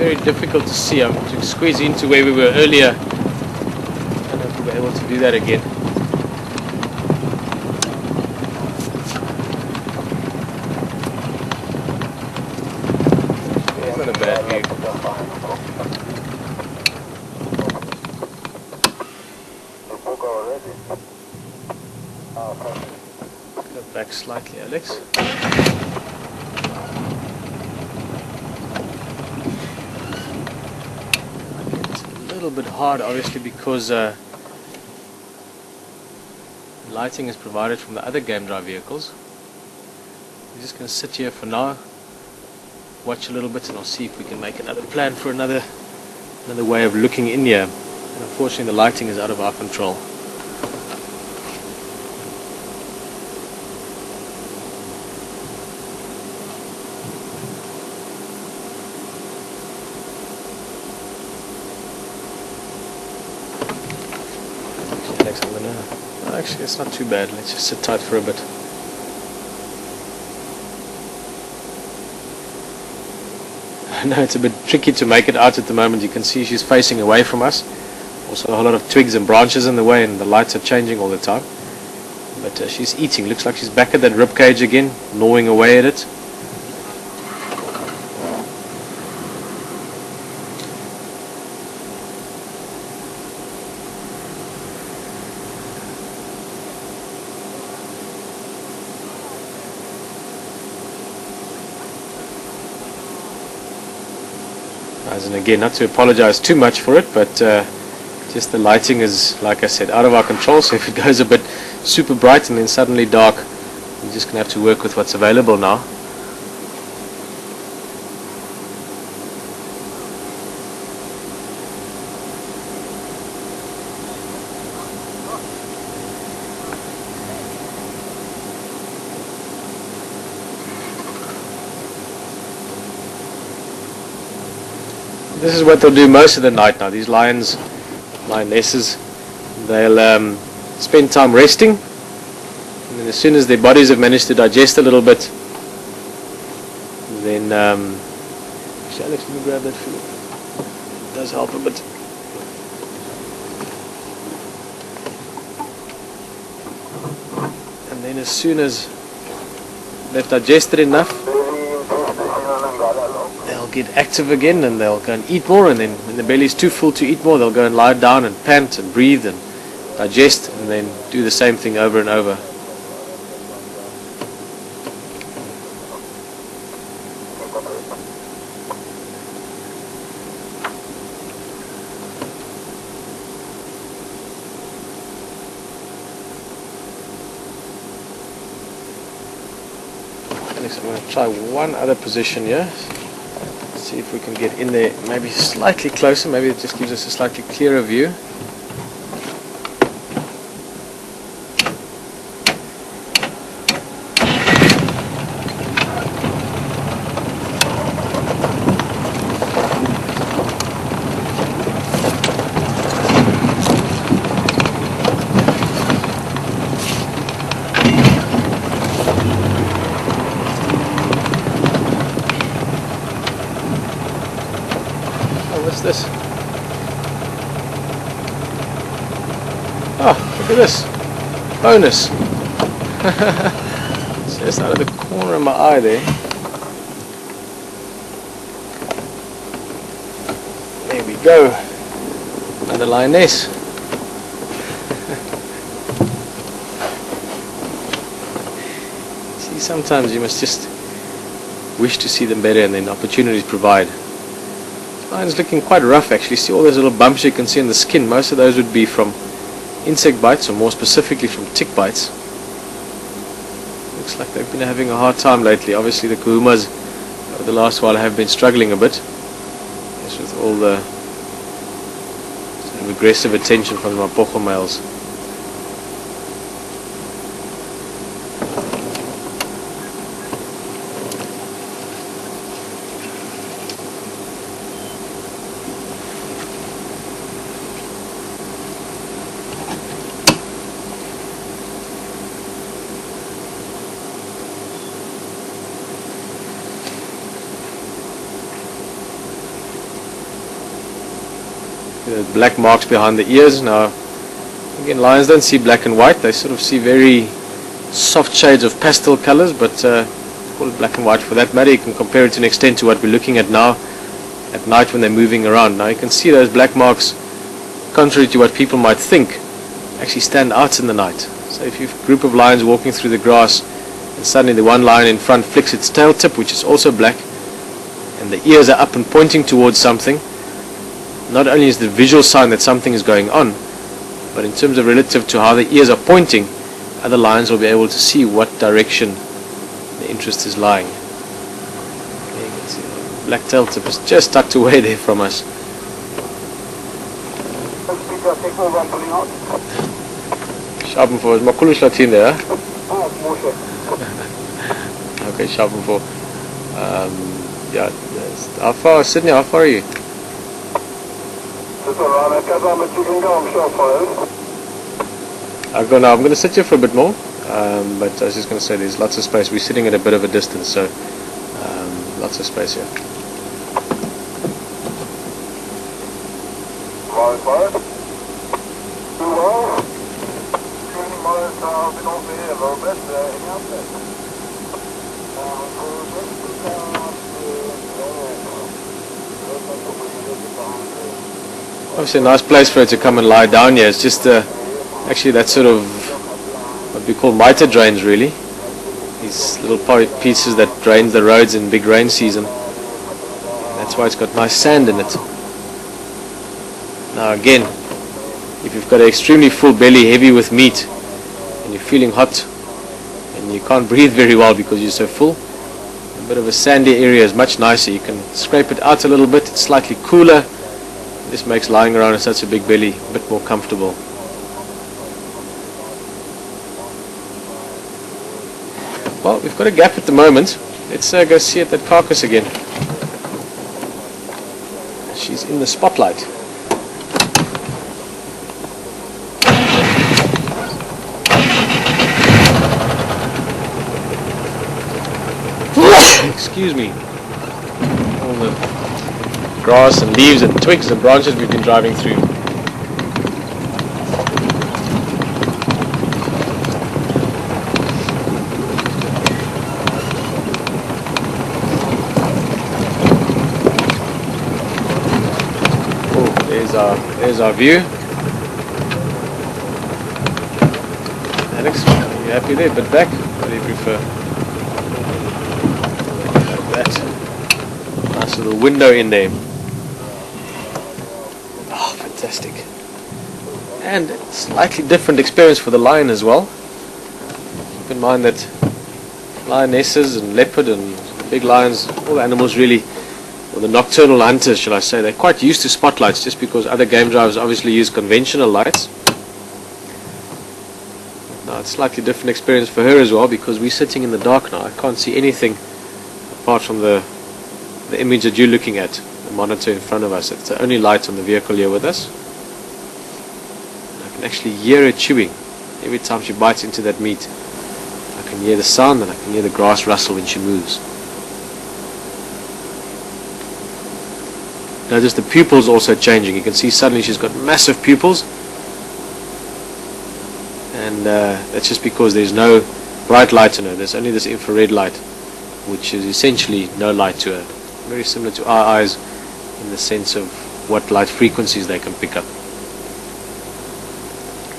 very difficult to see. I'm to squeeze into where we were earlier. I don't know if we'll be able to do that again. It's not a bad view. Go back slightly, Alex. A little bit hard, obviously, because lighting is provided from the other game drive vehicles. We're just going to sit here for now, watch a little bit, and I'll see if we can make another plan for another way of looking in here. And unfortunately, the lighting is out of our control. Actually, it's not too bad. Let's just sit tight for a bit. I know it's a bit tricky to make it out at the moment. You can see she's facing away from us. Also a whole lot of twigs and branches in the way, and the lights are changing all the time. But she's eating. Looks like she's back at that rib cage again, gnawing away at it. And again, not to apologize too much for it, but just the lighting is, like I said, out of our control. So if it goes a bit super bright and then suddenly dark, we're just going to have to work with what's available now. This is what they'll do most of the night now. These lionesses, they'll spend time resting, and then as soon as their bodies have managed to digest a little bit, then actually, Alex, let me grab that food. It does help a bit. And then as soon as they've digested enough, they'll get active again, and they'll go and eat more, and then when the belly's too full to eat more, they'll go and lie down and pant and breathe and digest, and then do the same thing over and over. Next, I'm going to try one other position here. See if we can get in there maybe slightly closer. Maybe it just gives us a slightly clearer view. What's this? Oh, look at this. Bonus. It's just out of the corner of my eye there. There we go. Another lioness. See, sometimes you must just wish to see them better, and then opportunities provide. Line's looking quite rough actually. See all those little bumps you can see on the skin? Most of those would be from insect bites, or more specifically from tick bites. Looks like they've been having a hard time lately. Obviously the kahumas over the last while have been struggling a bit. Just with all the sort of aggressive attention from the mapocho males. The black marks behind the ears. Now, again, lions don't see black and white. They sort of see very soft shades of pastel colors, but call it black and white for that matter. You can compare it to an extent to what we're looking at now at night when they're moving around. Now you can see those black marks, contrary to what people might think, actually stand out in the night. So if you have a group of lions walking through the grass and suddenly the one lion in front flicks its tail tip, which is also black, and the ears are up and pointing towards something, not only is the visual sign that something is going on, but in terms of relative to how the ears are pointing, other lions will be able to see what direction the interest is lying. Okay, you can see the black tail tip is just tucked away there from us. Sharpen 4 is makulu slatin there. Okay, sharpen 4. Yeah, how far, Sydney, how far are you? I'm going to sit here for a bit more, but I was just going to say there's lots of space. We're sitting at a bit of a distance, so lots of space here. Obviously a nice place for her to come and lie down here. It's just actually that sort of what we call mitre drains, really. These little pieces that drain the roads in big rain season. That's why it's got nice sand in it. Now again, if you've got an extremely full belly, heavy with meat, and you're feeling hot and you can't breathe very well because you're so full, a bit of a sandy area is much nicer. You can scrape it out a little bit. It's slightly cooler. This makes lying around in such a big belly a bit more comfortable. Well, we've got a gap at the moment. Let's go see at that carcass again. She's in the spotlight. Excuse me. All the grass and leaves and twigs and branches we've been driving through. Oh, there's our view. Alex, are you happy there? Bit back? What do you prefer? Like that. Nice little window in there. Fantastic. And slightly different experience for the lion as well. Keep in mind that lionesses and leopard and big lions, all the animals really, or the nocturnal hunters shall I say, they're quite used to spotlights just because other game drivers obviously use conventional lights. Now it's a slightly different experience for her as well because we're sitting in the dark now. I can't see anything apart from the image that you're looking at. Monitor in front of us. It's the only light on the vehicle here with us. I can actually hear her chewing every time she bites into that meat. I can hear the sound and I can hear the grass rustle when she moves. Notice the pupils also changing. You can see suddenly she's got massive pupils, and that's just because there's no bright light in her. There's only this infrared light, which is essentially no light to her. Very similar to our eyes in the sense of what light frequencies they can pick up.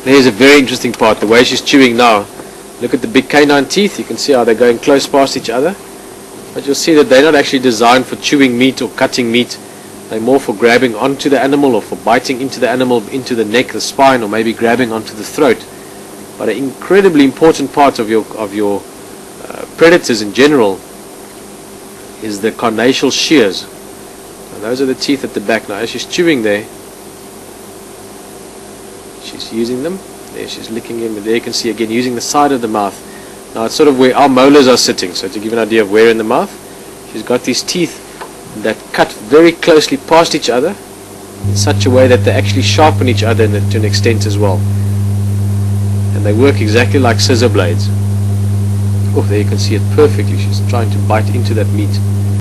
There's a very interesting part, the way she's chewing now. Look at the big canine teeth. You can see how they're going close past each other, but you'll see that they're not actually designed for chewing meat or cutting meat. They're more for grabbing onto the animal or for biting into the animal, into the neck, the spine, or maybe grabbing onto the throat. But an incredibly important part of your predators in general is the carnassial shears. And those are the teeth at the back. Now as she's chewing there, she's using them. There she's licking him, and there you can see again using the side of the mouth. Now it's sort of where our molars are sitting, so to give you an idea of where in the mouth, she's got these teeth that cut very closely past each other in such a way that they actually sharpen each other to an extent as well. And they work exactly like scissor blades. Oh, there you can see it perfectly. She's trying to bite into that meat.